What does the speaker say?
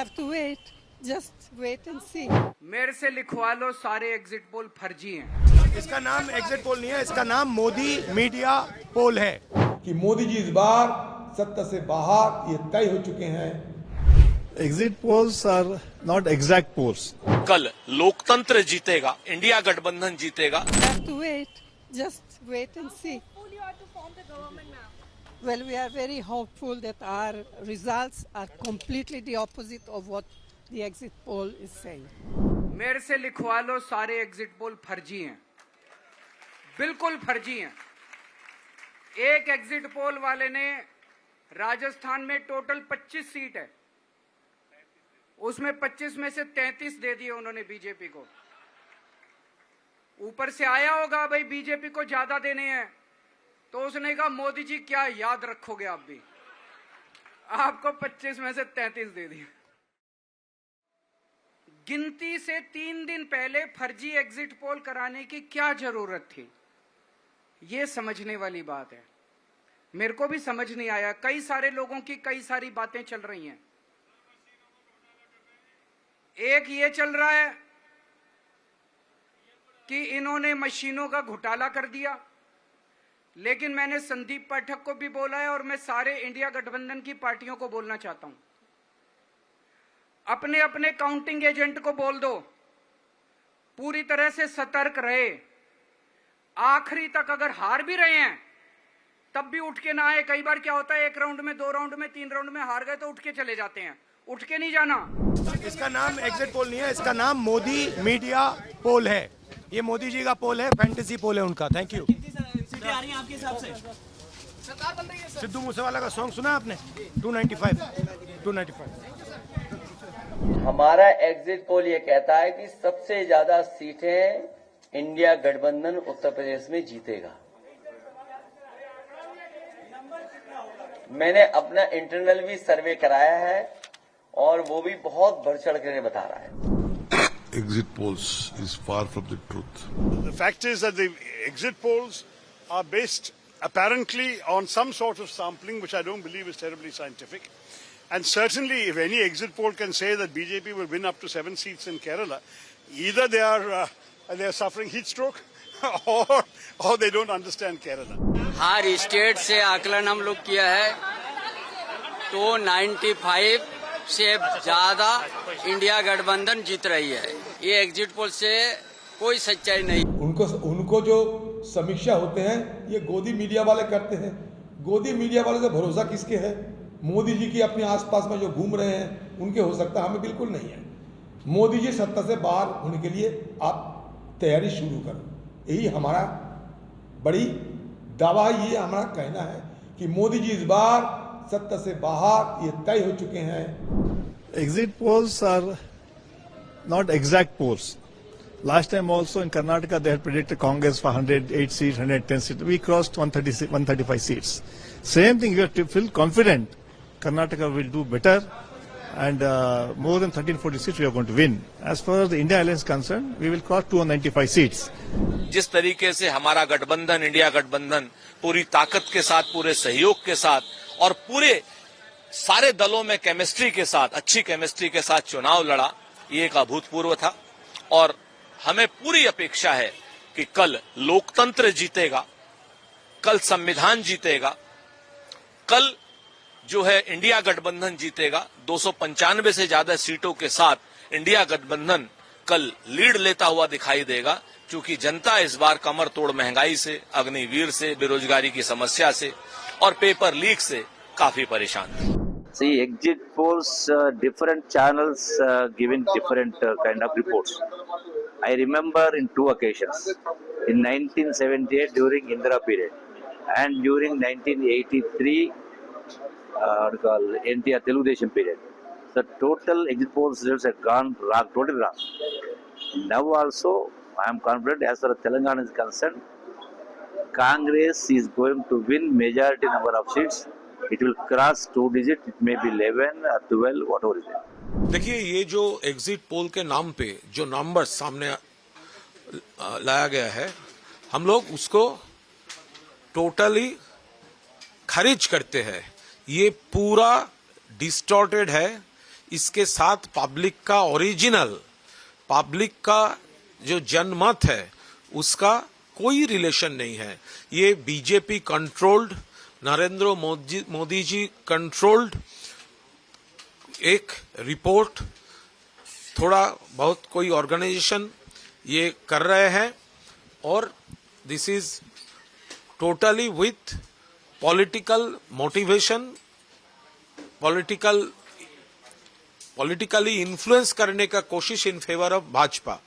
have to wait. Just wait and see. मेरे से लिखवा लो सारे एग्जिट पोल फर्जी हैं। इसका नाम एग्जिट पोल नहीं है, इसका नाम मोदी मीडिया पोल है कि मोदी जी इस बार सत्ता से बाहर ये तय हो चुके हैं। Exit polls are not exact polls. कल लोकतंत्र जीतेगा, इंडिया गठबंधन जीतेगा। Have to wait. Just wait and see. Who do you have to form the government now? Well, we are very hopeful that our results are completely the opposite of what the exit poll is saying. मेरे से लिखवा लो सारे exit poll फर्जी हैं, बिल्कुल फर्जी हैं। एक एग्जिट पोल वाले ने राजस्थान में टोटल 25 सीट है, उसमें 25 में से 33 दे दिए उन्होंने बीजेपी को। ऊपर से आया होगा भाई बीजेपी को ज्यादा देने हैं, तो उसने कहा मोदी जी क्या याद रखोगे आप भी, आपको 25 में से 33 दे दिए। गिनती से 3 दिन पहले फर्जी एग्जिट पोल कराने की क्या जरूरत थी, ये समझने वाली बात है। मेरे को भी समझ नहीं आया, कई सारे लोगों की कई सारी बातें चल रही हैं। एक ये चल रहा है कि इन्होंने मशीनों का घोटाला कर दिया, लेकिन मैंने संदीप पाठक को भी बोला है और मैं सारे इंडिया गठबंधन की पार्टियों को बोलना चाहता हूं, अपने अपने काउंटिंग एजेंट को बोल दो पूरी तरह से सतर्क रहे। आखिरी तक अगर हार भी रहे हैं तब भी उठ के ना आए। कई बार क्या होता है, 1 राउंड में, 2 राउंड में, 3 राउंड में हार गए तो उठ के चले जाते हैं, उठ के नहीं जाना। इसका नाम एग्जिट पोल नहीं है, इसका नाम मोदी मीडिया पोल है। ये मोदी जी का पोल है, फैंटेसी पोल है उनका। Thank you. सीटें आ रही हैं आपके हिसाब से? सिद्धू मूसेवाला का सॉन्ग सुना आपने? 295। हमारा एग्जिट पोल ये कहता है कि सबसे ज्यादा सीटें इंडिया गठबंधन उत्तर प्रदेश में जीतेगा। मैंने अपना इंटरनल भी सर्वे कराया है और वो भी बहुत बढ़ चढ़ कर बता रहा है। Exit polls is far from the truth. The fact is that the exit polls are based apparently on some sort of sampling, which I don't believe is terribly scientific. And certainly, if any exit poll can say that BJP will win up to 7 seats in Kerala, either they are suffering heat stroke or they don't understand Kerala. Her state से आकलन हम लोग किया है तो 95 से ज्यादा India गठबंधन जीत रही है। ये एग्जिट पोल से कोई सच्चाई नहीं। उनको जो समीक्षा होते हैं ये गोदी मीडिया वाले करते हैं। गोदी मीडिया वाले से भरोसा किसके है? मोदी जी की अपने आसपास में जो घूम रहे हैं उनके हो सकता है, हमें बिल्कुल नहीं है। मोदी जी सत्ता से बाहर होने के लिए आप तैयारी शुरू करो, यही हमारा बड़ी दावा, ये हमारा कहना है कि मोदी जी इस बार सत्ता से बाहर ये तय हो चुके हैं। Exit polls are not exact polls. Last time also in Karnataka they had predicted Congress for 108 seats, 110 seats. We crossed 135 seats. Same thing, we have to feel confident Karnataka will do better and more than 1340 seats we are going to win. As far as the India Alliance is concerned, we will cross 295 seats. जिस तरीके से हमारा गठबंधन, India गठबंधन पूरी ताकत के साथ, पूरे सहयोग के साथ और पूरे सारे दलों में केमिस्ट्री के साथ, अच्छी केमिस्ट्री के साथ चुनाव लड़ा, ये एक अभूतपूर्व था। और हमें पूरी अपेक्षा है कि कल लोकतंत्र जीतेगा, कल संविधान जीतेगा, कल जो है इंडिया गठबंधन जीतेगा। 295 से ज्यादा सीटों के साथ इंडिया गठबंधन कल लीड लेता हुआ दिखाई देगा, क्योंकि जनता इस बार कमर तोड़ महंगाई से, अग्निवीर से, बेरोजगारी की समस्या से और पेपर लीक से काफी परेशान है। See, exit polls, different channels giving different kind of reports. I remember in 2 occasions, in 1978 during Indira period and during 1983 NTR Telugudesam period. The total exit polls results have gone wrong, totally wrong. Now also, I am confident as far as Telangana is concerned, Congress is going to win majority number of seats. It will cross 2 digits, it may be 11 or 12, whatever it is. देखिए, ये जो exit poll के नाम पे जो number सामने लाया गया है, हम लोग उसको टोटली खारिज करते हैं। ये पूरा डिस्टॉर्टेड है, इसके साथ पब्लिक का ओरिजिनल, पब्लिक का जो जनमत है उसका कोई रिलेशन नहीं है। ये BJP controlled, Narendra Modi ji controlled एक रिपोर्ट, थोड़ा बहुत कोई ऑर्गेनाइजेशन ये कर रहे हैं और this is totally with political motivation, politically influence करने का कोशिश इन फेवर ऑफ भाजपा।